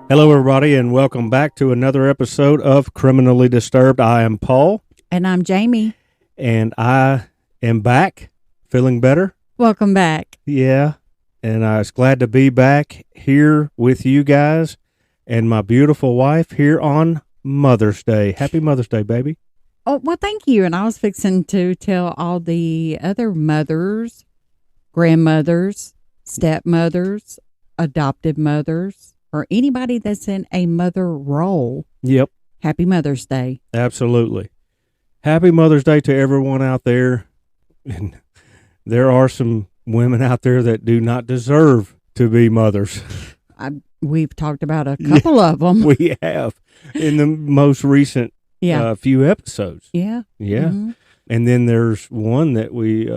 Hello, everybody, and welcome back to another episode of Criminally Disturbed. I am Paul. And I'm Jamie. And I am back, feeling better. Welcome back. Yeah, and I was glad to be back here with you guys and my beautiful wife here on Mother's Day. Happy Mother's Day, baby. Oh, well, thank you. And I was fixing to tell all the other mothers, grandmothers, stepmothers, adoptive mothers, or anybody that's in a mother role. Yep. Happy Mother's Day. Absolutely. Happy Mother's Day to everyone out there. And there are some women out there that do not deserve to be mothers. We've talked about a couple of them. We have in the most recent few episodes. Yeah. Yeah. Mm-hmm. And then there's one that we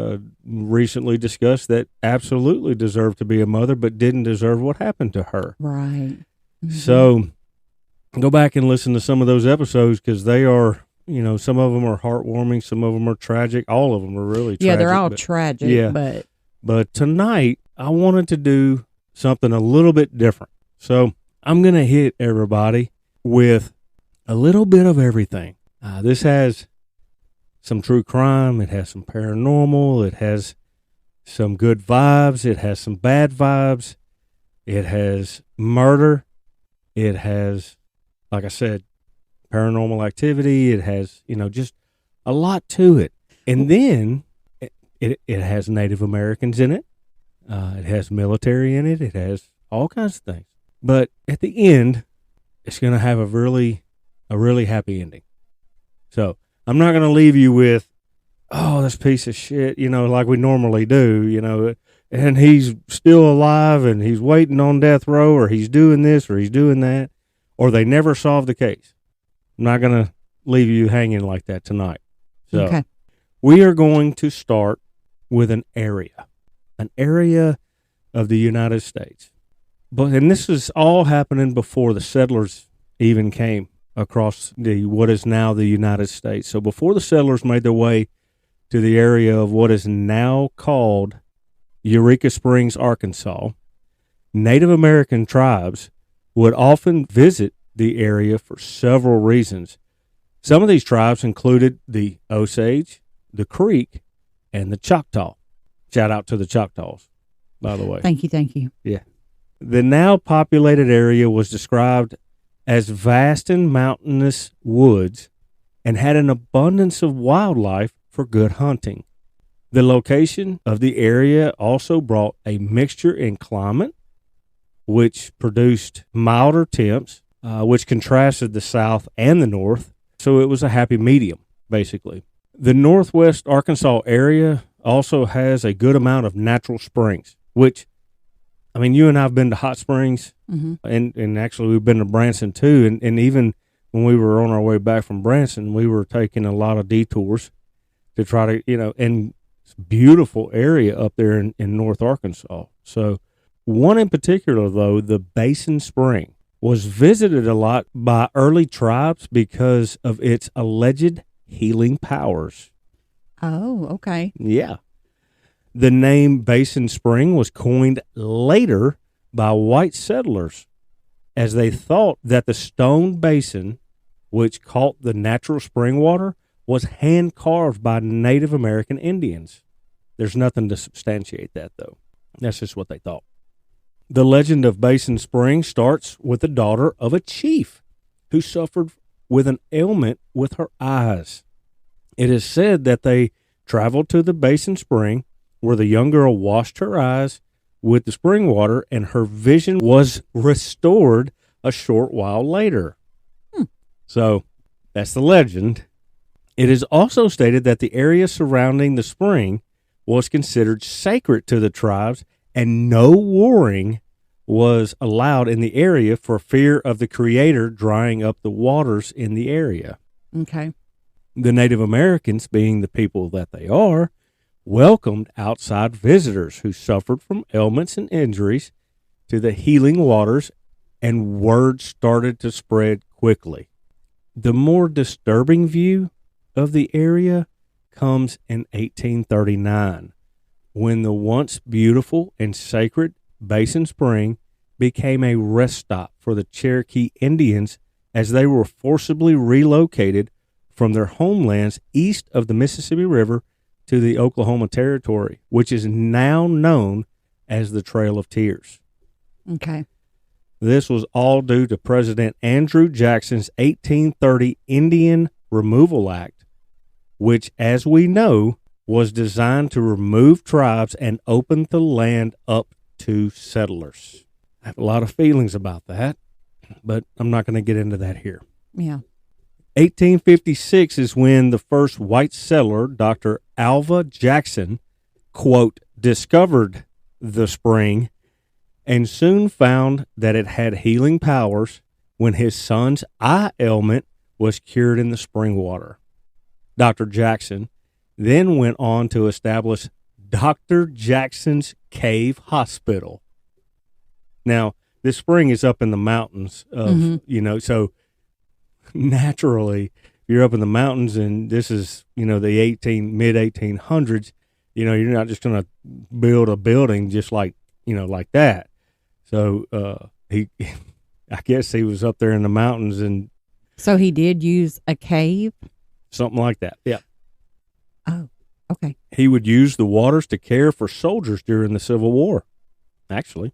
recently discussed that absolutely deserved to be a mother, but didn't deserve what happened to her. Right. Mm-hmm. So go back and listen to some of those episodes because they are, you know, some of them are heartwarming, some of them are tragic. All of them are really tragic. Yeah, they're all tragic. Yeah. But tonight I wanted to do something a little bit different. So I'm going to hit everybody with a little bit of everything. This has some true crime. It has some paranormal. It has some good vibes. It has some bad vibes. It has murder. It has, like I said, paranormal activity. It has, you know, just a lot to it. And then it has Native Americans in it. It has military in it. It has all kinds of things. But at the end, it's going to have a really happy ending. So I'm not going to leave you with, oh, this piece of shit, you know, like we normally do, you know, and he's still alive and he's waiting on death row or he's doing this or he's doing that, or they never solved the case. I'm not going to leave you hanging like that tonight. So we are going to start with an area of the United States. And this is all happening before the settlers even came across what is now the United States. So before the settlers made their way to the area of what is now called Eureka Springs, Arkansas, Native American tribes would often visit the area for several reasons. Some of these tribes included the Osage, the Creek, and the Choctaw. Shout out to the Choctaws, by the way. Thank you. Yeah. The now populated area was described as vast and mountainous woods and had an abundance of wildlife for good hunting. The location of the area also brought a mixture in climate, which produced milder temps, which contrasted the south and the north. So it was a happy medium, basically. The northwest Arkansas area also has a good amount of natural springs, which, I mean, you and I have been to hot springs, and actually we've been to Branson too. And even when we were on our way back from Branson, we were taking a lot of detours to try to, you know, and it's a beautiful area up there in North Arkansas. So one in particular, though, the Basin Spring, was visited a lot by early tribes because of its alleged healing powers. Oh, okay. Yeah. The name Basin Spring was coined later by white settlers as they thought that the stone basin, which caught the natural spring water, was hand carved by Native American Indians. There's nothing to substantiate that, though. That's just what they thought. The legend of Basin Spring starts with the daughter of a chief who suffered with an ailment with her eyes. It is said that they traveled to the Basin Spring, where the young girl washed her eyes with the spring water, and her vision was restored a short while later. So that's the legend. It is also stated that the area surrounding the spring was considered sacred to the tribes, and no warring was allowed in the area for fear of the Creator drying up the waters in the area. Okay. The Native Americans, being the people that they are, welcomed outside visitors who suffered from ailments and injuries to the healing waters, and word started to spread quickly. The more disturbing view of the area comes in 1839, when the once beautiful and sacred Basin Spring became a rest stop for the Cherokee Indians as they were forcibly relocated from their homelands east of the Mississippi River to the Oklahoma Territory, which is now known as the Trail of Tears. Okay. This was all due to President Andrew Jackson's 1830 Indian Removal Act, which, as we know, was designed to remove tribes and open the land up to settlers. I have a lot of feelings about that, but I'm not going to get into that here. Yeah. 1856 is when the first white settler, Dr. Alva Jackson, quote, discovered the spring and soon found that it had healing powers when his son's eye ailment was cured in the spring water. Dr. Jackson then went on to establish Dr. Jackson's Cave Hospital. Now, this spring is up in the mountains of, so naturally, if you're up in the mountains and this is, the mid 1800s, you're not just going to build a building just like, like that. So, I guess he was up there in the mountains and. So he did use a cave? Something like that. Yeah. Oh, okay. He would use the waters to care for soldiers during the Civil War, actually.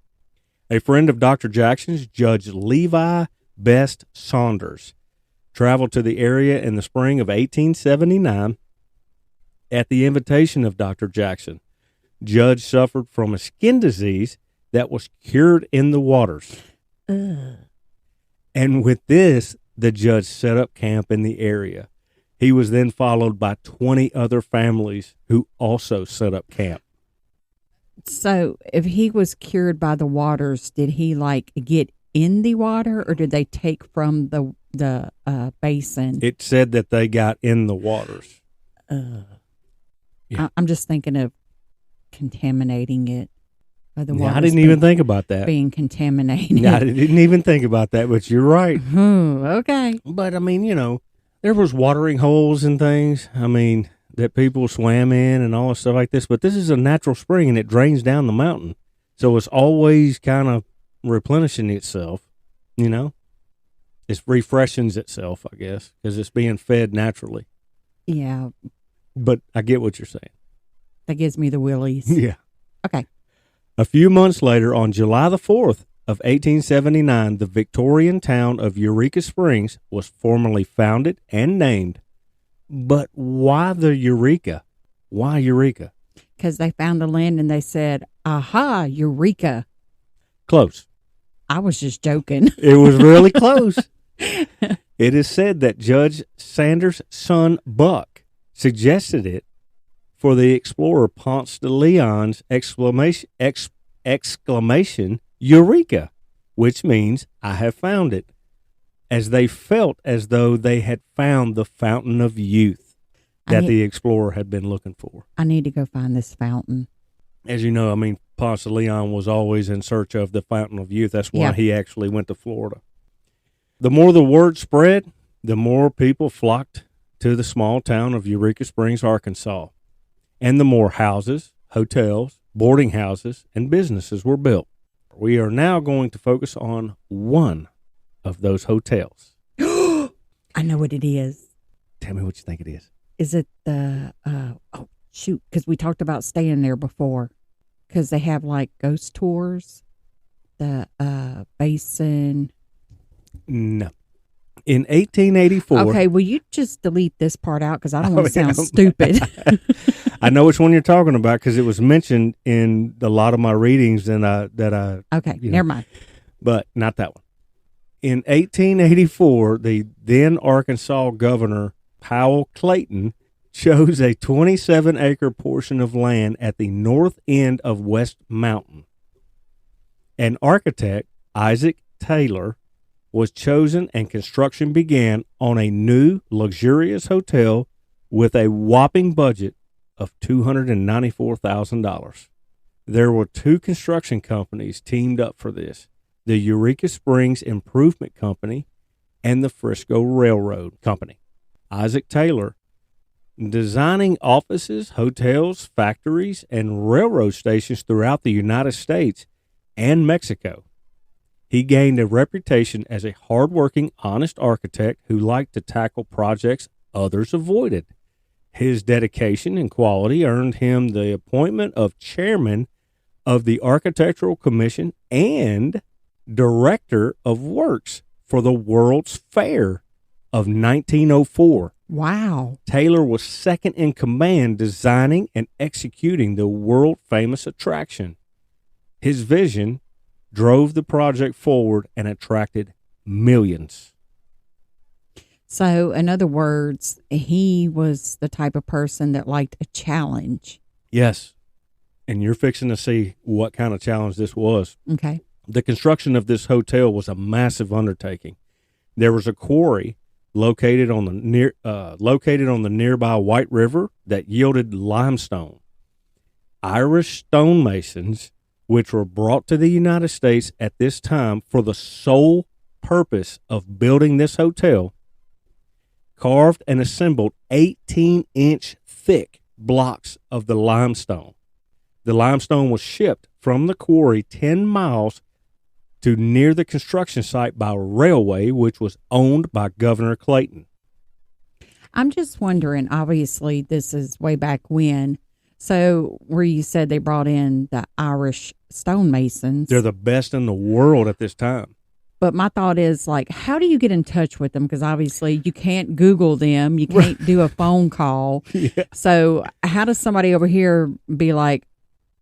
A friend of Dr. Jackson's, Judge Levi Best Saunders, traveled to the area in the spring of 1879 at the invitation of Dr. Jackson. Judge suffered from a skin disease that was cured in the waters. And with this, the judge set up camp in the area. He was then followed by 20 other families who also set up camp. So if he was cured by the waters, did he get in the water or did they take from the basin? It said that they got in the waters. Yeah. I'm just thinking of contaminating it. I didn't even think about that. Being contaminated. I didn't even think about that, but you're right. Okay. But I mean, there was watering holes and things, that people swam in and all this stuff like this. But this is a natural spring and it drains down the mountain. So it's always kind of replenishing itself, It refreshes itself, I guess, because it's being fed naturally. Yeah. But I get what you're saying. That gives me the willies. Yeah. Okay. A few months later, on July the 4th of 1879, the Victorian town of Eureka Springs was formally founded and named. But why the Eureka? Why Eureka? Because they found the land and they said, aha, Eureka. Close. I was just joking. It was really close. It is said that Judge Sanders' son, Buck, suggested it for the explorer Ponce de Leon's exclamation, Eureka, which means I have found it, as they felt as though they had found the fountain of youth that the explorer had been looking for. I need to go find this fountain. As you know, Ponce de Leon was always in search of the fountain of youth. That's why he actually went to Florida. The more the word spread, the more people flocked to the small town of Eureka Springs, Arkansas. And the more houses, hotels, boarding houses, and businesses were built. We are now going to focus on one of those hotels. I know what it is. Tell me what you think it is. Is it the, because we talked about staying there before. Because they have ghost tours. The basin. No. In 1884. Okay, will you just delete this part out because I don't want to sound stupid. I know which one you're talking about because it was mentioned in a lot of my readings Okay, never mind. But not that one. In 1884, the then Arkansas governor, Powell Clayton, chose a 27-acre portion of land at the north end of West Mountain. An architect, Isaac Taylor, was chosen and construction began on a new luxurious hotel with a whopping budget of $294,000. There were two construction companies teamed up for this, the Eureka Springs Improvement Company and the Frisco Railroad Company. Isaac Taylor, designing offices, hotels, factories, and railroad stations throughout the United States and Mexico. He gained a reputation as a hardworking, honest architect who liked to tackle projects others avoided. His dedication and quality earned him the appointment of chairman of the Architectural Commission and director of works for the World's Fair of 1904. Wow. Taylor was second in command designing and executing the world-famous attraction. His vision drove the project forward and attracted millions. So, in other words, he was the type of person that liked a challenge. Yes. And you're fixing to see what kind of challenge this was. Okay. The construction of this hotel was a massive undertaking. There was a quarry located on the nearby White River that yielded limestone. Irish stonemasons, which were brought to the United States at this time for the sole purpose of building this hotel, carved and assembled 18-inch thick blocks of the limestone. The limestone was shipped from the quarry 10 miles to near the construction site by railway, which was owned by Governor Clayton. I'm just wondering, obviously, this is way back when. So, where you said they brought in the Irish stonemasons. They're the best in the world at this time. But my thought is, like, how do you get in touch with them? Because obviously you can't Google them. You can't do a phone call. Yeah. So how does somebody over here be like,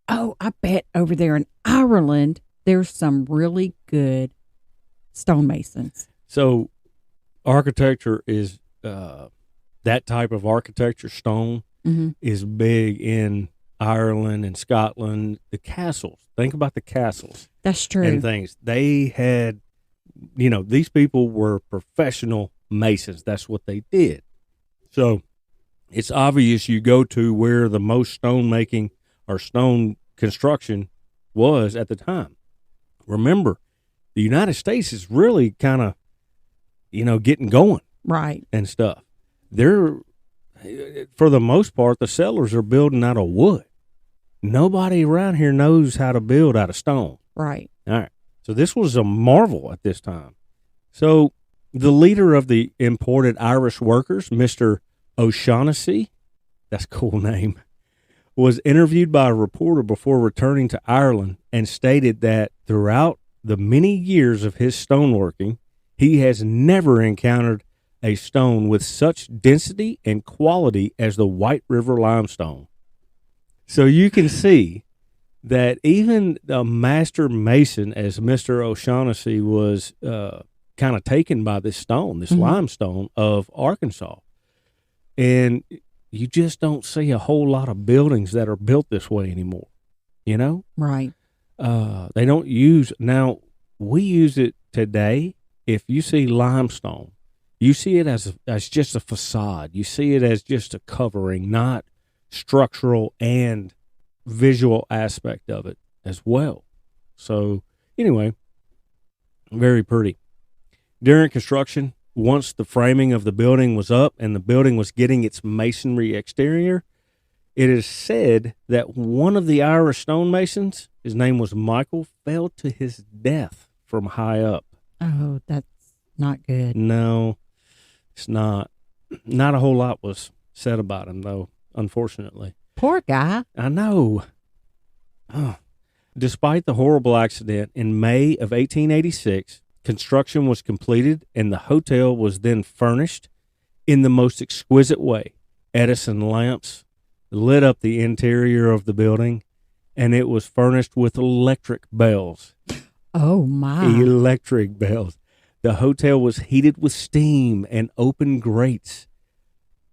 oh, I bet over there in Ireland, there's some really good stonemasons. So architecture is, that type of architecture, stone, is big in Ireland and Scotland. The castles. Think about the castles. That's true. And things. They had, these people were professional masons. That's what they did. So it's obvious you go to where the most stone making or stone construction was at the time. Remember, the United States is really kind of, getting going. Right. And stuff. They're, for the most part, the settlers are building out of wood. Nobody around here knows how to build out of stone. Right. All right. So this was a marvel at this time. So the leader of the imported Irish workers, Mr. O'Shaughnessy, that's a cool name, was interviewed by a reporter before returning to Ireland and stated that throughout the many years of his stoneworking, he has never encountered a stone with such density and quality as the White River limestone. So you can see that even a master mason, as Mr. O'Shaughnessy, was kind of taken by this stone, this limestone of Arkansas. And you just don't see a whole lot of buildings that are built this way anymore, Right. They don't use, now we use it today. If you see limestone, you see it as just a facade. You see it as just a covering, not structural and visual aspect of it as well. So anyway, very pretty. During construction, once the framing of the building was up and the building was getting its masonry exterior, it is said that one of the Irish stonemasons, his name was Michael, fell to his death from high up. Oh, that's not good. No, it's not. Not a whole lot was said about him, though, unfortunately. Poor guy. I know. Oh. Despite the horrible accident, in May of 1886, construction was completed and the hotel was then furnished in the most exquisite way. Edison lamps lit up the interior of the building, and it was furnished with electric bells. Oh, my. Electric bells. The hotel was heated with steam and open grates.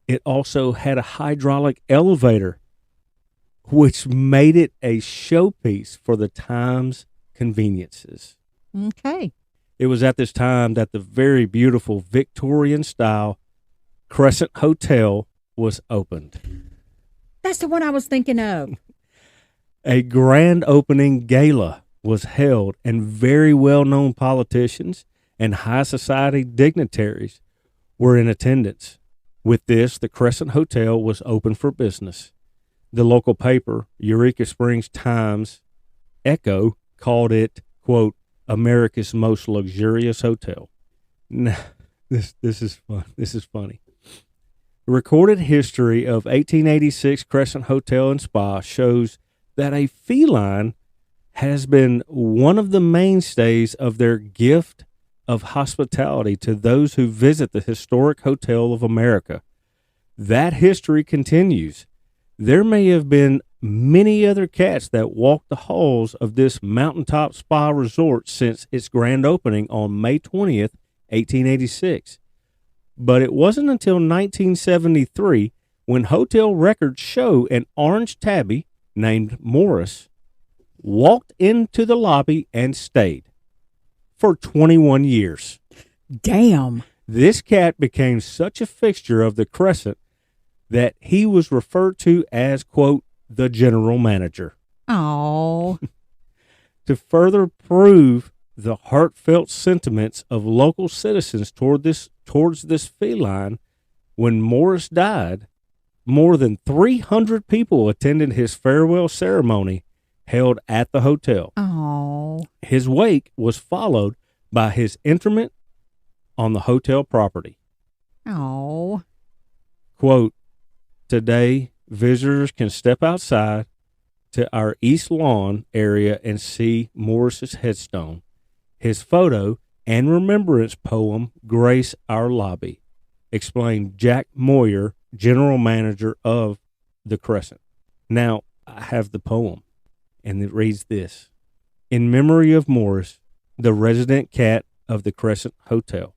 It also had a hydraulic elevator, which made it a showpiece for the time's conveniences. Okay. It was at this time that the very beautiful Victorian-style Crescent Hotel was opened. That's the one I was thinking of. A grand opening gala was held, and very well-known politicians and high society dignitaries were in attendance. With this, the Crescent Hotel was open for business. The local paper, Eureka Springs Times Echo, called it, quote, America's most luxurious hotel. Now, this is fun. This is funny. The recorded history of 1886 Crescent Hotel and Spa shows that a feline has been one of the mainstays of their gift of hospitality to those who visit the historic Hotel of America. That history continues. There may have been many other cats that walked the halls of this mountaintop spa resort since its grand opening on May 20th, 1886. But it wasn't until 1973 when hotel records show an orange tabby named Morris walked into the lobby and stayed for 21 years. Damn. This cat became such a fixture of the Crescent that he was referred to as, quote, the general manager. Oh. To further prove the heartfelt sentiments of local citizens towards this feline, when Morris died, more than 300 people attended his farewell ceremony held at the hotel. Oh. His wake was followed by his interment on the hotel property. Oh. Quote, today, visitors can step outside to our East Lawn area and see Morris's headstone. His photo and remembrance poem grace our lobby, explained Jack Moyer, general manager of the Crescent. Now, I have the poem, and it reads this. In memory of Morris, the resident cat of the Crescent Hotel.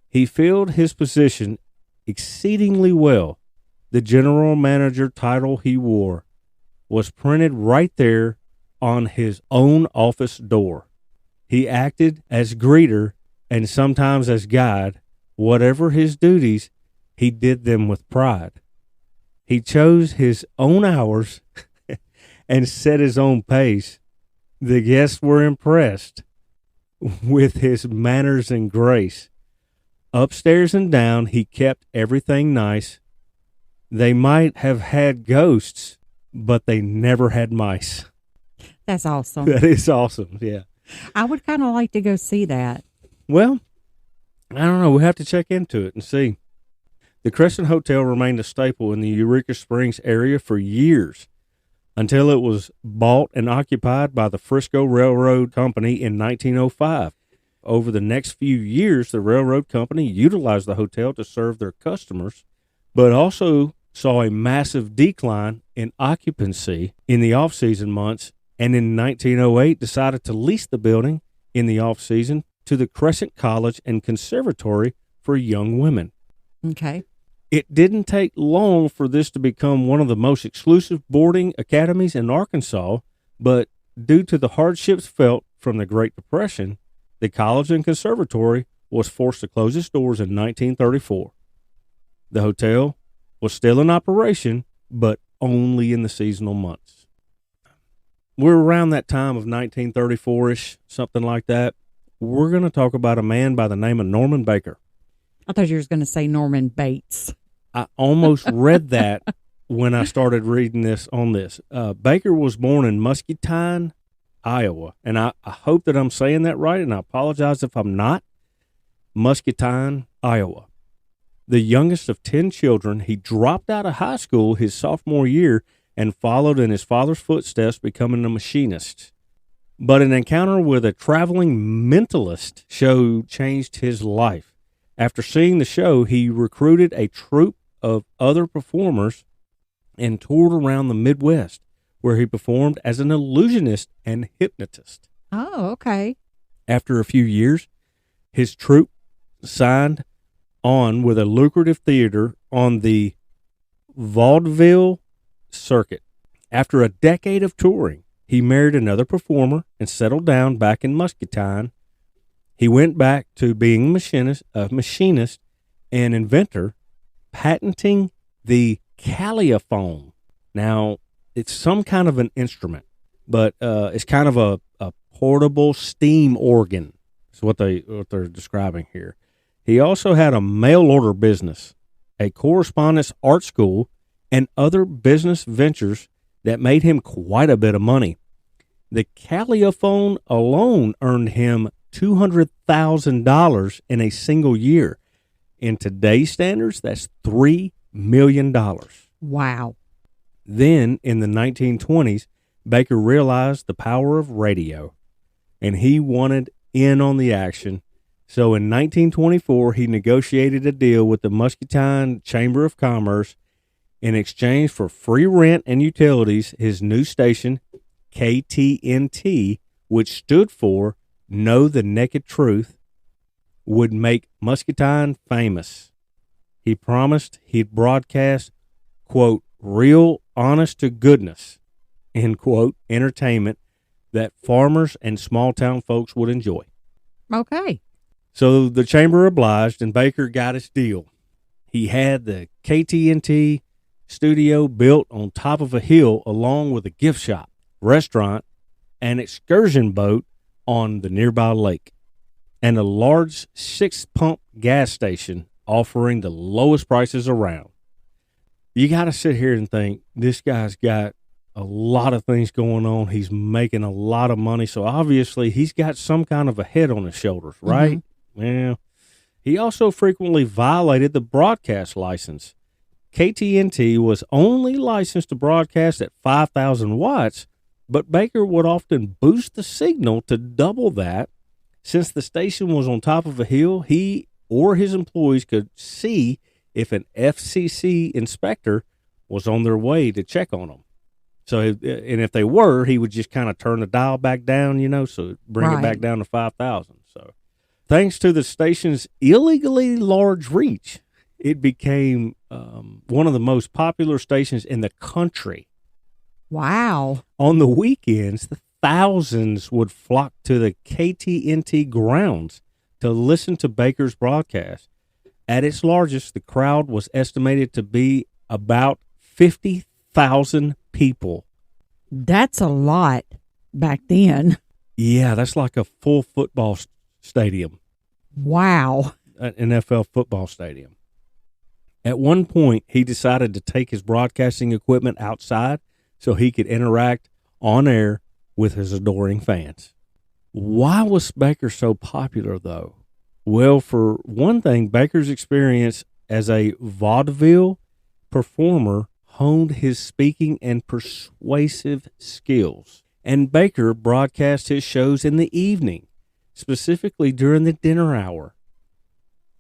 He filled his position exceedingly well. The general manager title he wore was printed right there on his own office door. He acted as greeter and sometimes as guide. Whatever his duties, he did them with pride. He chose his own hours and set his own pace. The guests were impressed with his manners and grace. Upstairs and down, he kept everything nice. They might have had ghosts, but they never had mice. That's awesome. That is awesome, yeah. I would kind of like to go see that. Well, I don't know. We'll have to check into it and see. The Crescent Hotel remained a staple in the Eureka Springs area for years until it was bought and occupied by the Frisco Railroad Company in 1905. Over the next few years, the railroad company utilized the hotel to serve their customers, but also saw a massive decline in occupancy in the off-season months, and in 1908 decided to lease the building in the off-season to the Crescent College and Conservatory for Young Women. Okay. It didn't take long for this to become one of the most exclusive boarding academies in Arkansas, but due to the hardships felt from the Great Depression, the college and conservatory was forced to close its doors in 1934. The hotel was still in operation, but only in the seasonal months. We're around that time of 1934-ish, something like that. We're going to talk about a man by the name of Norman Baker. I thought you were going to say Norman Bates. I almost read that when I started reading this on this. Baker was born in Muscatine, Iowa, and I hope that I'm saying that right, and I apologize if I'm not. Muscatine, Iowa. The youngest of 10 children, he dropped out of high school his sophomore year and followed in his father's footsteps, becoming a machinist. But an encounter with a traveling mentalist show changed his life. After seeing the show, he recruited a troupe of other performers and toured around the Midwest, where he performed as an illusionist and hypnotist. Oh, okay. After a few years, his troupe signed on with a lucrative theater on the vaudeville circuit. After a decade of touring, he married another performer and settled down back in Muscatine. He went back to being a machinist and inventor, patenting the calliophone. Now, it's some kind of an instrument, but it's kind of a portable steam organ. Is what they're describing here. He also had a mail order business, a correspondence art school, and other business ventures that made him quite a bit of money. The Caliophone alone earned him $200,000 in a single year. In today's standards, that's $3 million. Wow. Then, in the 1920s, Baker realized the power of radio, and he wanted in on the action. So in 1924, he negotiated a deal with the Muscatine Chamber of Commerce. In exchange for free rent and utilities, his new station, KTNT, which stood for Know the Naked Truth, would make Muscatine famous. He promised he'd broadcast, quote, real honest to goodness, end quote, entertainment that farmers and small town folks would enjoy. Okay. So the chamber obliged, and Baker got his deal. He had the KTNT studio built on top of a hill, along with a gift shop, restaurant, an excursion boat on the nearby lake, and a large 6-pump gas station offering the lowest prices around. You got to sit here and think, this guy's got a lot of things going on. He's making a lot of money. So obviously he's got some kind of a head on his shoulders, right? Mm-hmm. Yeah. He also frequently violated the broadcast license. KTNT was only licensed to broadcast at 5,000 watts, but Baker would often boost the signal to double that. Since the station was on top of a hill, he or his employees could see if an FCC inspector was on their way to check on them. So, and if they were, he would just kind of turn the dial back down, so bring it back down to 5,000. So, thanks to the station's illegally large reach, it became one of the most popular stations in the country. Wow. On the weekends, the thousands would flock to the KTNT grounds to listen to Baker's broadcast. At its largest, the crowd was estimated to be about 50,000 people. That's a lot back then. Yeah, that's like a full football stadium. Wow. An NFL football stadium. At one point, he decided to take his broadcasting equipment outside so he could interact on air with his adoring fans. Why was Baker so popular, though? Well, for one thing, Baker's experience as a vaudeville performer honed his speaking and persuasive skills. And Baker broadcast his shows in the evening, specifically during the dinner hour,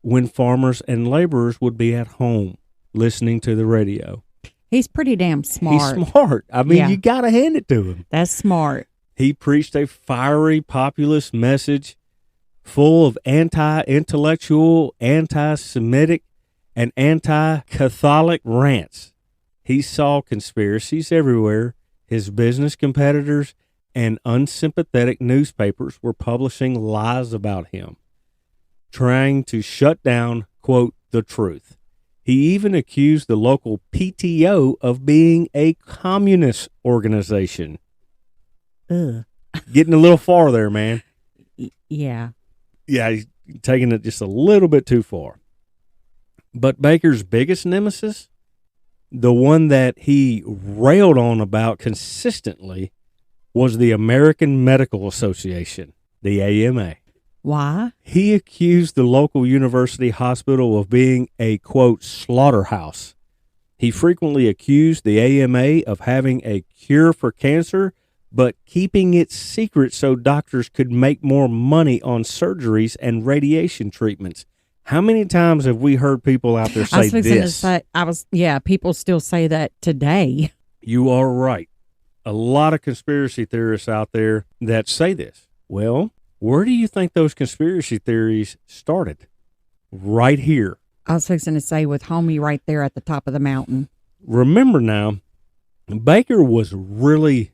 when farmers and laborers would be at home listening to the radio. He's pretty damn smart. He's smart. I mean, you got to hand it to him. That's smart. He preached a fiery populist message full of anti-intellectual, anti-Semitic, and anti-Catholic rants. He saw conspiracies everywhere. His business competitors and unsympathetic newspapers were publishing lies about him, trying to shut down, quote, the truth. He even accused the local PTO of being a communist organization. Ugh. Getting a little far there, man. Yeah. Yeah, he's taking it just a little bit too far. But Baker's biggest nemesis, the one that he railed on about consistently, was the American Medical Association, the AMA. Why? He accused the local university hospital of being a, quote, slaughterhouse. He frequently accused the AMA of having a cure for cancer, but keeping it secret so doctors could make more money on surgeries and radiation treatments. How many times have we heard people out there say this? People still say that today. You are right. A lot of conspiracy theorists out there that say this. Well, where do you think those conspiracy theories started? Right here. I was fixing to say with homie right there at the top of the mountain. Remember now, Baker was really,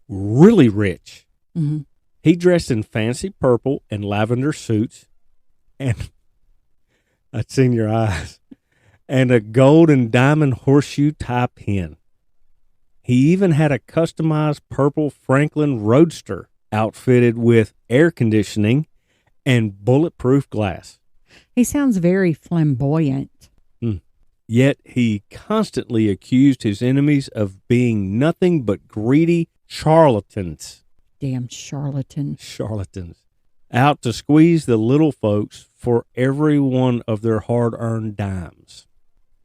really rich. Mm-hmm. He dressed in fancy purple and lavender suits, and I'd seen your eyes, and a gold and diamond horseshoe tie pin. He even had a customized purple Franklin Roadster outfitted with air conditioning and bulletproof glass. He sounds very flamboyant. Yet he constantly accused his enemies of being nothing but greedy charlatans. Damn charlatan. Charlatans. Out to squeeze the little folks for every one of their hard-earned dimes.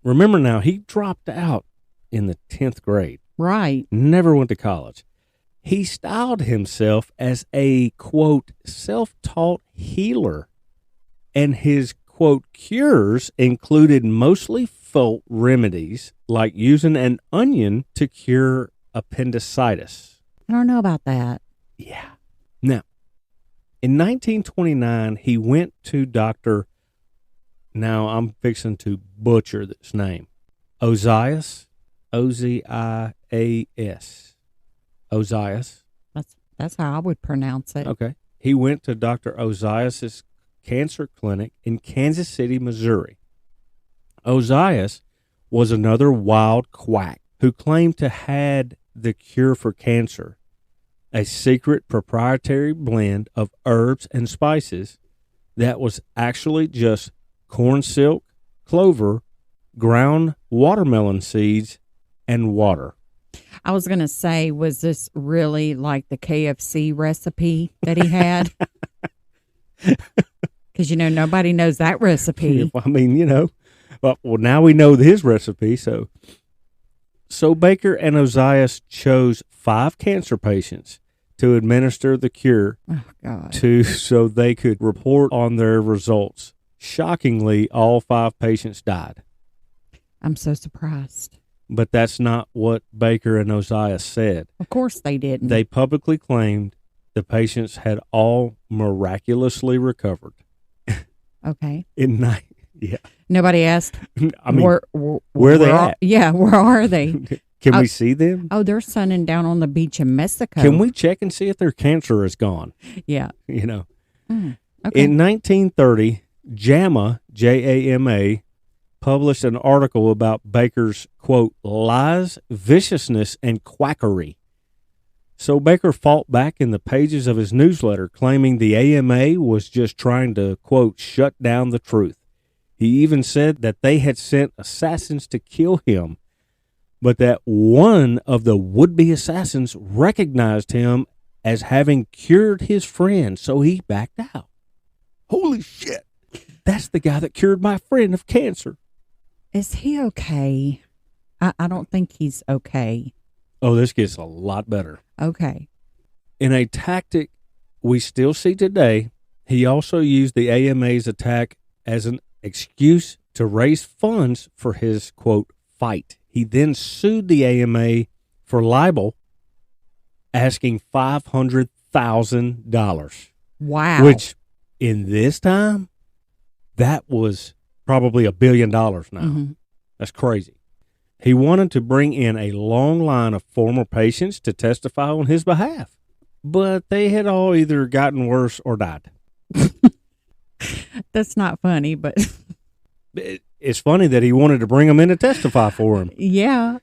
Remember now, he dropped out in the 10th grade. Right. Never went to college. He styled himself as a, quote, self-taught healer. And his, quote, cures included mostly folk remedies like using an onion to cure appendicitis. I don't know about that. Yeah. Now, in 1929, he went to Dr. Now I'm fixing to butcher this name. Ozias, Ozias. Ozias. That's how I would pronounce it. Okay. He went to Dr. Ozias' cancer clinic in Kansas City, Missouri. Ozias was another wild quack who claimed to had the cure for cancer, a secret proprietary blend of herbs and spices that was actually just corn silk, clover, ground watermelon seeds, and water. I was going to say, was this really like the KFC recipe that he had? Because, nobody knows that recipe. I mean, well, now we know his recipe. So Baker and Ozias chose 5 cancer patients to administer the cure so they could report on their results. Shockingly, all 5 patients died. I'm so surprised. But that's not what Baker and Ozias said. Of course they didn't. They publicly claimed the patients had all miraculously recovered. Okay. Yeah. Nobody asked. I mean, where they at? Yeah, where are they? Can we see them? Oh, they're sunning down on the beach in Mexico. Can we check and see if their cancer is gone? Yeah. Okay. In 1930, JAMA, Jama, published an article about Baker's, quote, lies, viciousness, and quackery. So Baker fought back in the pages of his newsletter, claiming the AMA was just trying to, quote, shut down the truth. He even said that they had sent assassins to kill him, but that one of the would-be assassins recognized him as having cured his friend, so he backed out. Holy shit. That's the guy that cured my friend of cancer. Is he okay? I don't think he's okay. Oh, this gets a lot better. Okay. In a tactic we still see today, he also used the AMA's attack as an excuse to raise funds for his, quote, fight. He then sued the AMA for libel, asking $500,000. Wow. Which, in this time, that was probably $1 billion now. Mm-hmm. That's crazy. He wanted to bring in a long line of former patients to testify on his behalf, but they had all either gotten worse or died. That's not funny, but it's funny that he wanted to bring them in to testify for him. Yeah.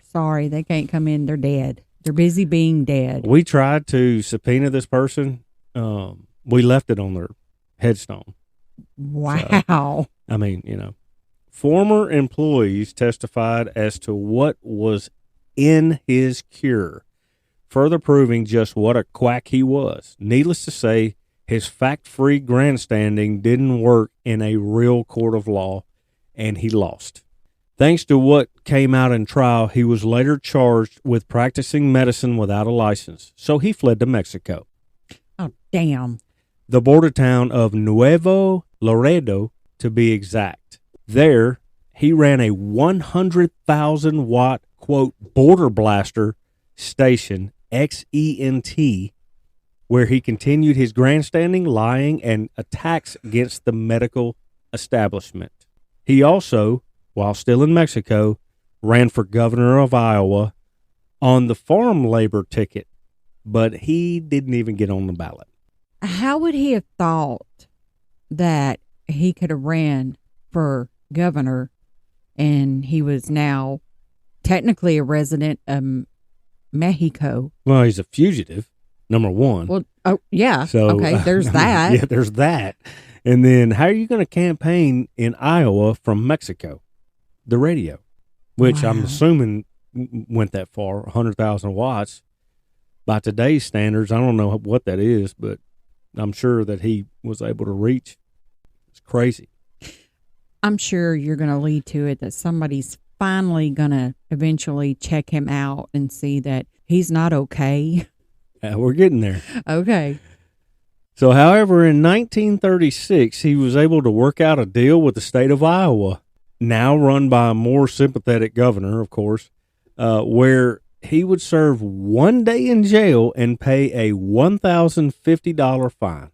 Sorry, they can't come in. They're dead. They're busy being dead. We tried to subpoena this person. We left it on their headstone. Wow. So, I mean, former employees testified as to what was in his cure, further proving just what a quack he was. Needless to say, his fact-free grandstanding didn't work in a real court of law, and he lost. Thanks to what came out in trial, he was later charged with practicing medicine without a license, so he fled to Mexico. Oh, damn. The border town of Nuevo Laredo, to be exact. There, he ran a 100,000-watt, quote, border blaster station, XENT, where he continued his grandstanding, lying, and attacks against the medical establishment. He also, while still in Mexico, ran for governor of Iowa on the farm labor ticket, but he didn't even get on the ballot. How would he have thought that he could have ran for governor and he was now technically a resident of Mexico? Well, he's a fugitive, number one. Well, oh, yeah. So, okay, there's that. Yeah, there's that. And then how are you going to campaign in Iowa from Mexico? The radio, which I'm assuming went that far, 100,000 watts. by today's standards, I don't know what that is, but I'm sure that he was able to reach. It's crazy. I'm sure you're going to lead to it that somebody's finally going to eventually check him out and see that he's not okay. We're getting there. Okay. So, however, in 1936, he was able to work out a deal with the state of Iowa, now run by a more sympathetic governor, of course, where he would serve 1 day in jail and pay a $1,050 fine.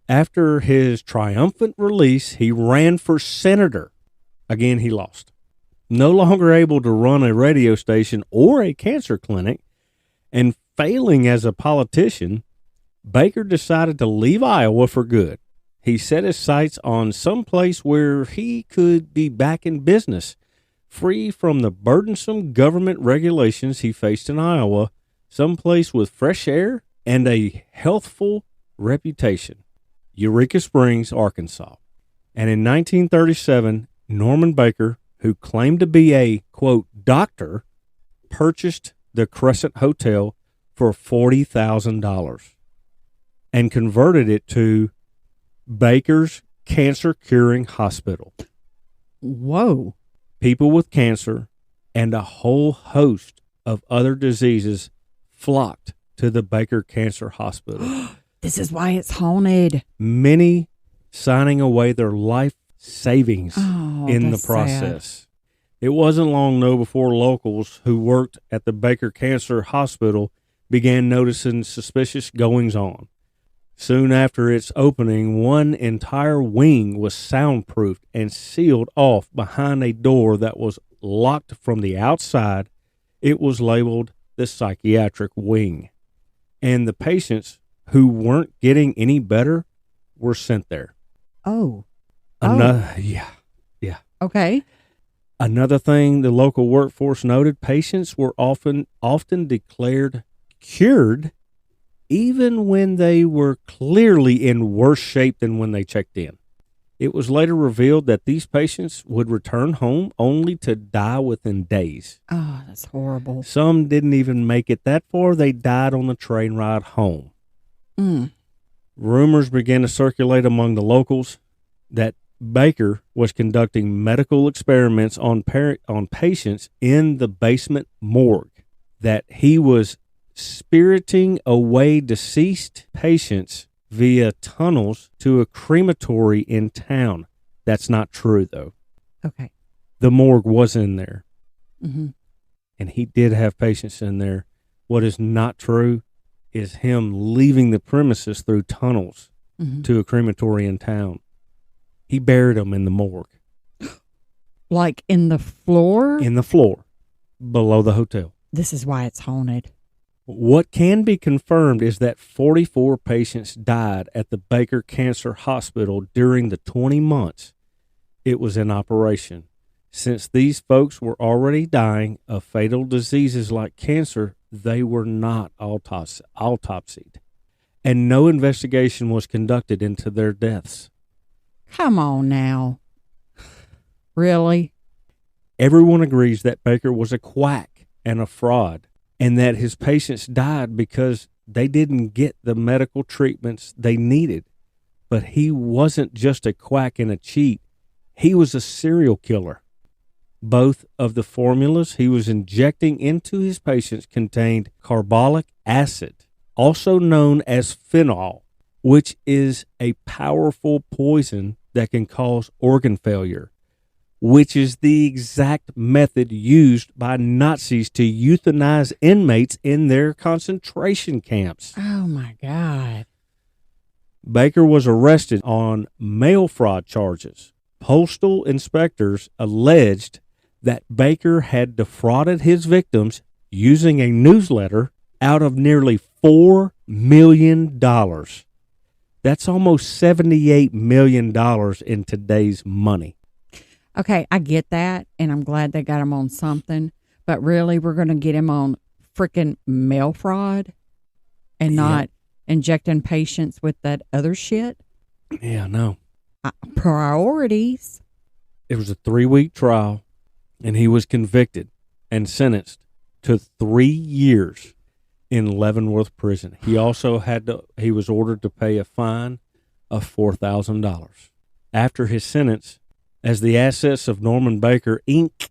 After his triumphant release, he ran for senator. Again, he lost. No longer able to run a radio station or a cancer clinic, and failing as a politician, Baker decided to leave Iowa for good. He set his sights on some place where he could be back in business, free from the burdensome government regulations he faced in Iowa, someplace with fresh air and a healthful reputation. Eureka Springs, Arkansas. And in 1937, Norman Baker, who claimed to be a, quote, doctor, purchased the Crescent Hotel for $40,000 and converted it to Baker's Cancer Curing Hospital. Whoa. People with cancer and a whole host of other diseases flocked to the Baker Cancer Hospital. This is why it's haunted. Many signing away their life savings in the that's process. sad. It wasn't long, though, before locals who worked at the Baker Cancer Hospital began noticing suspicious goings-on. Soon after its opening, one entire wing was soundproofed and sealed off behind a door that was locked from the outside. It was labeled the psychiatric wing. And the patients who weren't getting any better were sent there. Yeah. Okay. Another thing the local workforce noted, patients were often declared cured even when they were clearly in worse shape than when they checked in. It was later revealed that these patients would return home only to die within days. Oh, that's horrible. Some didn't even make it that far. They died on the train ride home. Rumors began to circulate among the locals that Baker was conducting medical experiments on patients in the basement morgue, that he was spiriting away deceased patients via tunnels to a crematory in town. That's not true, though. Okay. The morgue was in there, and he did have patients in there. What is not true is him leaving the premises through tunnels to a crematory in town. He buried them in the morgue. Like in the floor? In the floor below the hotel. This is why it's haunted. What can be confirmed is that 44 patients died at the Baker Cancer Hospital during the 20 months it was in operation. Since these folks were already dying of fatal diseases like cancer, they were not autopsied, and no investigation was conducted into their deaths. Come on now. Really? Everyone agrees that Baker was a quack and a fraud, and that his patients died because they didn't get the medical treatments they needed. But he wasn't just a quack and a cheat. He was a serial killer. Both of the formulas he was injecting into his patients contained carbolic acid, also known as phenol, which is a powerful poison that can cause organ failure, which is the exact method used by Nazis to euthanize inmates in their concentration camps. Oh, my God. Baker was arrested on mail fraud charges. Postal inspectors alleged that Baker had defrauded his victims using a newsletter out of nearly $4 million. That's almost $78 million in today's money. Okay, I get that, and I'm glad they got him on something. But really, we're going to get him on freaking mail fraud and not injecting patients with that other shit? Yeah, no. Priorities. It was a 3-week trial, and he was convicted and sentenced to 3 years in Leavenworth Prison. He also he was ordered to pay a fine of $4,000. After his sentence, as the assets of Norman Baker, Inc.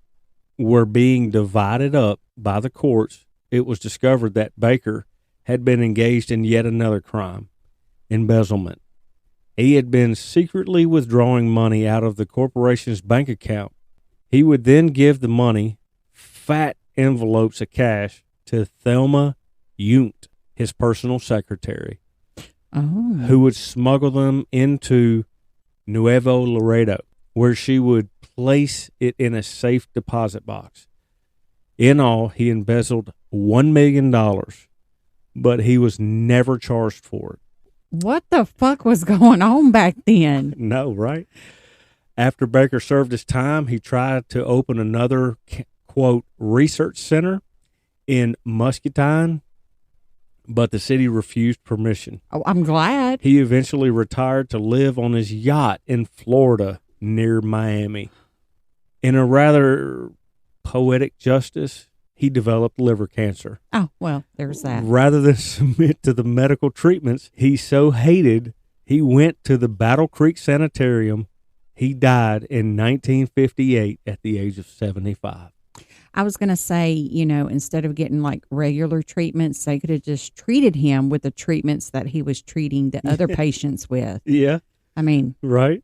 were being divided up by the courts, it was discovered that Baker had been engaged in yet another crime, embezzlement. He had been secretly withdrawing money out of the corporation's bank account. He would then give the money, fat envelopes of cash, to Thelma Yount, his personal secretary, who would smuggle them into Nuevo Laredo, where she would place it in a safe deposit box. In all, he embezzled $1 million, but he was never charged for it. What the fuck was going on back then? No, right? After Baker served his time, he tried to open another, quote, research center in Muscatine, but the city refused permission. Oh, I'm glad. He eventually retired to live on his yacht in Florida near Miami. In a rather poetic justice, he developed liver cancer. Oh, well, there's that. Rather than submit to the medical treatments he so hated, he went to the Battle Creek Sanitarium. He died in 1958 at the age of 75. I was going to say, instead of getting like regular treatments, they could have just treated him with the treatments that he was treating the other patients with. Yeah. I mean, right.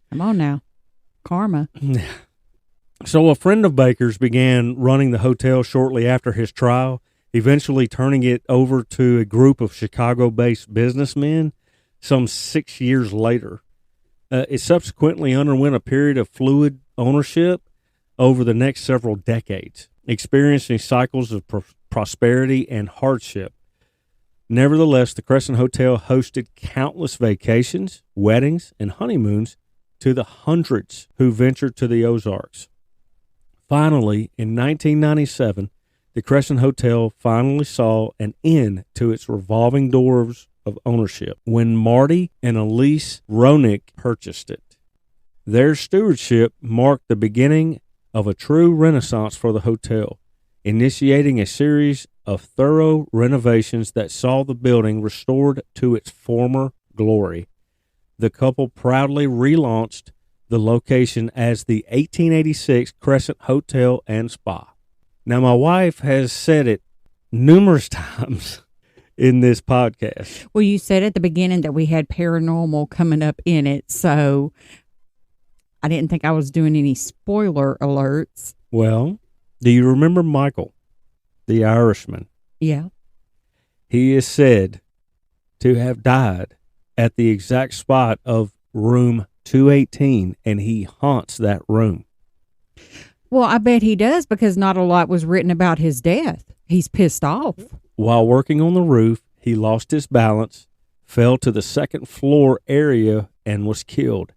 Come on now. Karma. So a friend of Baker's began running the hotel shortly after his trial, eventually turning it over to a group of Chicago-based businessmen some 6 years later. It subsequently underwent a period of fluid ownership over the next several decades, experiencing cycles of prosperity and hardship. Nevertheless, the Crescent Hotel hosted countless vacations, weddings, and honeymoons to the hundreds who ventured to the Ozarks. Finally, in 1997, the Crescent Hotel finally saw an end to its revolving doors of ownership when Marty and Elise Ronick purchased it. Their stewardship marked the beginning of a true renaissance for the hotel, initiating a series of thorough renovations that saw the building restored to its former glory. The couple proudly relaunched the location as the 1886 Crescent Hotel and Spa. Now, my wife has said it numerous times in this podcast. Well, you said at the beginning that we had paranormal coming up in it, so I didn't think I was doing any spoiler alerts. Well, do you remember Michael, the Irishman? Yeah. He is said to have died at the exact spot of room 218, and he haunts that room. Well, I bet he does, because not a lot was written about his death. He's pissed off. While working on the roof, he lost his balance, fell to the second floor area, and was killed.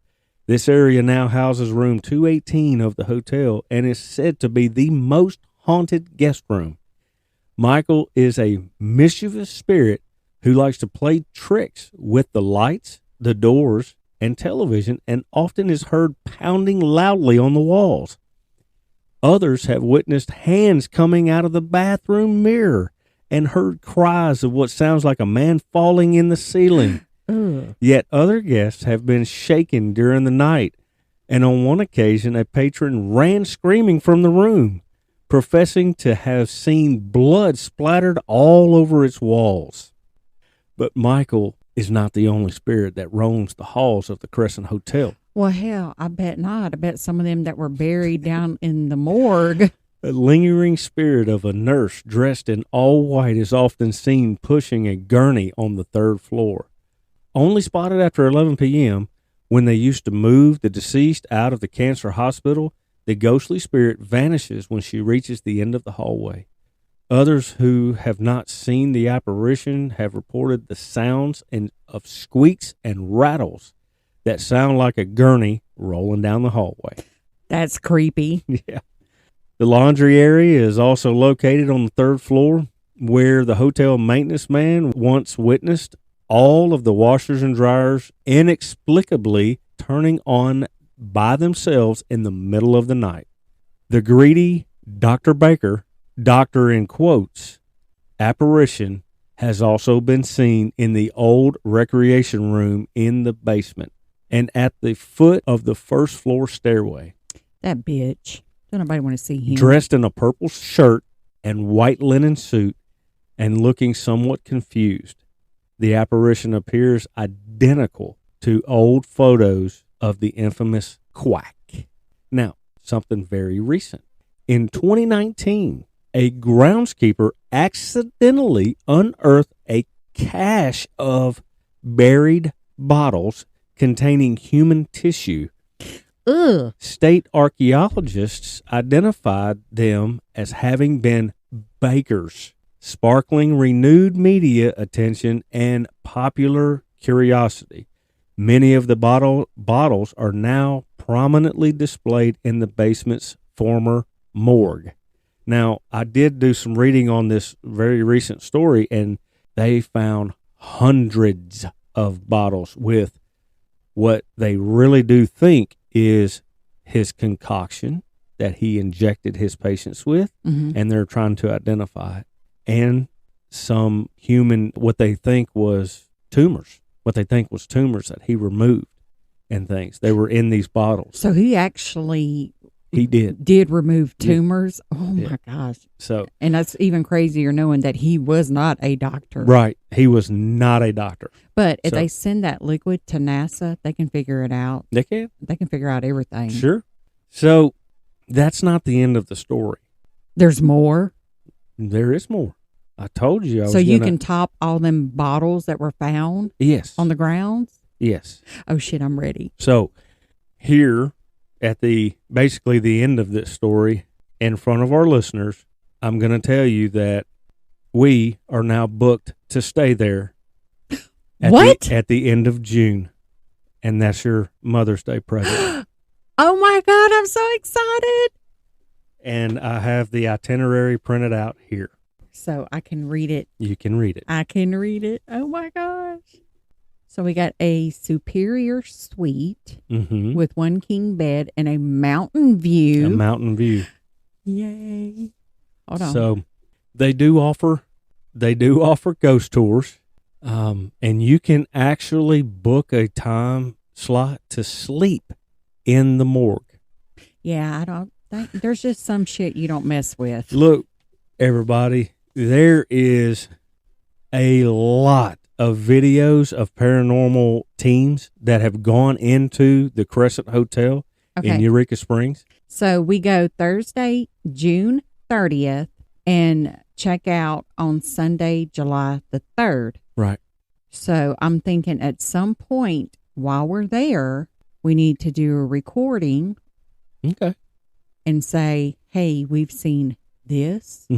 This area now houses room 218 of the hotel and is said to be the most haunted guest room. Michael is a mischievous spirit who likes to play tricks with the lights, the doors, and television, and often is heard pounding loudly on the walls. Others have witnessed hands coming out of the bathroom mirror and heard cries of what sounds like a man falling in the ceiling. Yet other guests have been shaken during the night, and on one occasion a patron ran screaming from the room, professing to have seen blood splattered all over its walls. But Michael is not the only spirit that roams the halls of the Crescent Hotel. Well, hell, I bet not. I bet some of them that were buried down in the morgue. A lingering spirit of a nurse dressed in all white is often seen pushing a gurney on the third floor. Only spotted after 11 p.m., when they used to move the deceased out of the cancer hospital, the ghostly spirit vanishes when she reaches the end of the hallway. Others who have not seen the apparition have reported the sounds of squeaks and rattles that sound like a gurney rolling down the hallway. That's creepy. Yeah. The laundry area is also located on the third floor, where the hotel maintenance man once witnessed all of the washers and dryers inexplicably turning on by themselves in the middle of the night. The greedy Dr. Baker, doctor in quotes, apparition has also been seen in the old recreation room in the basement and at the foot of the first floor stairway. That bitch. Don't nobody want to see him. Dressed in a purple shirt and white linen suit and looking somewhat confused. The apparition appears identical to old photos of the infamous Quack. Now, something very recent. In 2019, a groundskeeper accidentally unearthed a cache of buried bottles containing human tissue. Ugh. State archaeologists identified them as having been bakers, sparkling renewed media attention and popular curiosity. Many of the bottles are now prominently displayed in the basement's former morgue. Now, I did do some reading on this very recent story, and they found hundreds of bottles with what they really do think is his concoction that he injected his patients with, and they're trying to identify it, and some human, what they think was tumors that he removed and things. They were in these bottles. So he actually He did remove tumors. Oh my gosh. So, and that's even crazier knowing that he was not a doctor. Right. He was not a doctor. But if they send that liquid to NASA, they can figure it out. They can. They can figure out everything. Sure. So that's not the end of the story. There's more. There is more. I told you. So you can top all them bottles that were found? Yes. On the grounds? Yes. Oh shit, I'm ready. So here at basically the end of this story, in front of our listeners, I'm going to tell you that we are now booked to stay there at the end of June. And that's your Mother's Day present. Oh my God, I'm so excited. And I have the itinerary printed out here. So I can read it. You can read it. I can read it. Oh my gosh. So we got a superior suite with one king bed and a mountain view. A mountain view. Yay. Hold on. So they do offer ghost tours. And you can actually book a time slot to sleep in the morgue. Yeah, I don't think there's just some shit you don't mess with. Look, everybody, there is a lot of videos of paranormal teams that have gone into the Crescent Hotel in Eureka Springs. So we go Thursday, June 30th and check out on Sunday, July the 3rd. Right. So I'm thinking at some point while we're there, we need to do a recording. Okay. And say, hey, we've seen this,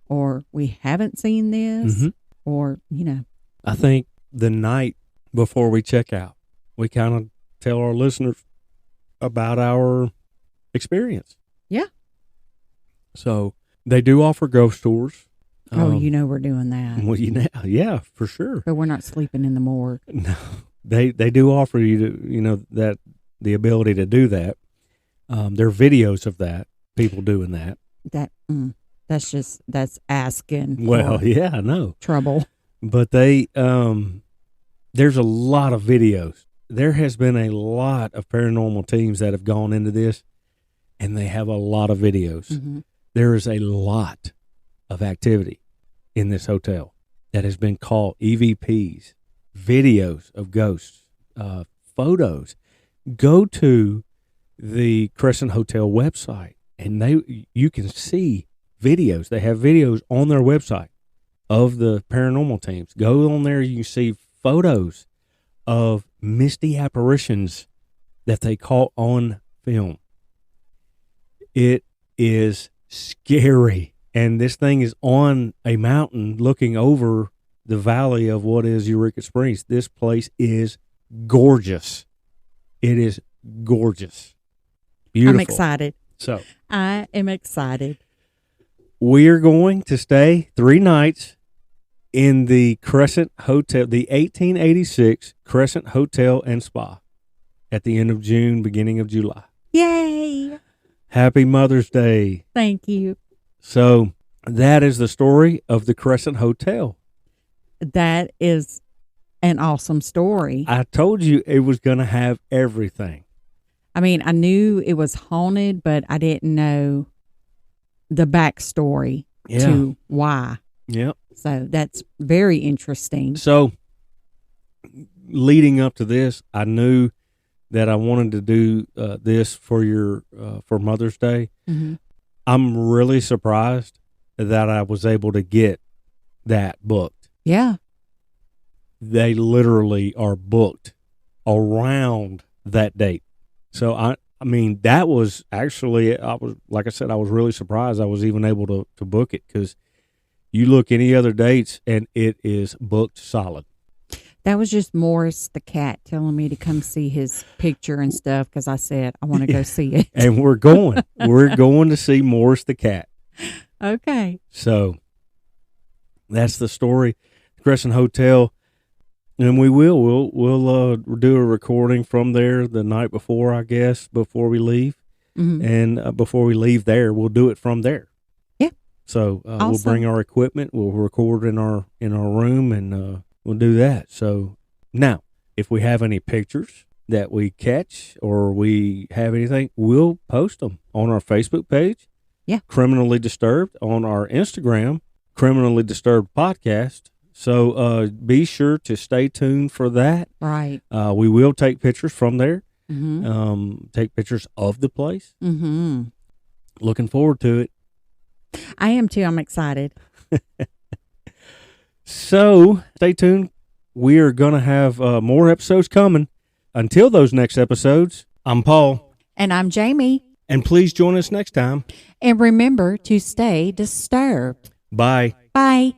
or we haven't seen this, or, I think the night before we check out, we kind of tell our listeners about our experience. Yeah. So they do offer ghost tours. We're doing that. Well, yeah, for sure. But we're not sleeping in the morgue. No, they do offer you to, that the ability to do that. There are videos of that, people doing that. That's asking. Well, yeah, I know. Trouble. But there's a lot of videos. There has been a lot of paranormal teams that have gone into this, and they have a lot of videos. There is a lot of activity in this hotel that has been caught. EVPs, videos of ghosts, photos. Go to the Crescent Hotel website, and you can see videos. They have videos on their website of the paranormal teams. Go on there, you can see photos of misty apparitions that they caught on film. It is scary, and this thing is on a mountain looking over the valley of what is Eureka Springs. This place is gorgeous. It is gorgeous. Beautiful. I'm excited. So I am excited. We are going to stay 3 nights in the Crescent Hotel, the 1886 Crescent Hotel and Spa at the end of June, beginning of July. Yay. Happy Mother's Day. Thank you. So that is the story of the Crescent Hotel. That is an awesome story. I told you it was going to have everything. I mean, I knew it was haunted, but I didn't know the backstory to why. Yep. So that's very interesting. So leading up to this, I knew that I wanted to do this for for Mother's Day. Mm-hmm. I'm really surprised that I was able to get that booked. Yeah. They literally are booked around that date. So I mean, that was actually, like I said, I was really surprised I was even able to book it, because you look any other dates and it is booked solid. That was just Morris the cat telling me to come see his picture and stuff, because I said I want to go see it. And we're going to see Morris the cat. Okay. So that's the story. Crescent Hotel. And we'll do a recording from there the night before, I guess, before we leave. Mm-hmm. And before we leave there, we'll do it from there. Yeah. So we'll bring our equipment. We'll record in our room, and we'll do that. So now, if we have any pictures that we catch or we have anything, we'll post them on our Facebook page. Yeah. Criminally Disturbed, on our Instagram, Criminally Disturbed Podcast. So be sure to stay tuned for that. Right. We will take pictures from there. Mm-hmm. Take pictures of the place. Mm-hmm. Looking forward to it. I am too. I'm excited. So stay tuned. We are going to have more episodes coming. Until those next episodes, I'm Paul. And I'm Jamie. And please join us next time. And remember to stay disturbed. Bye. Bye.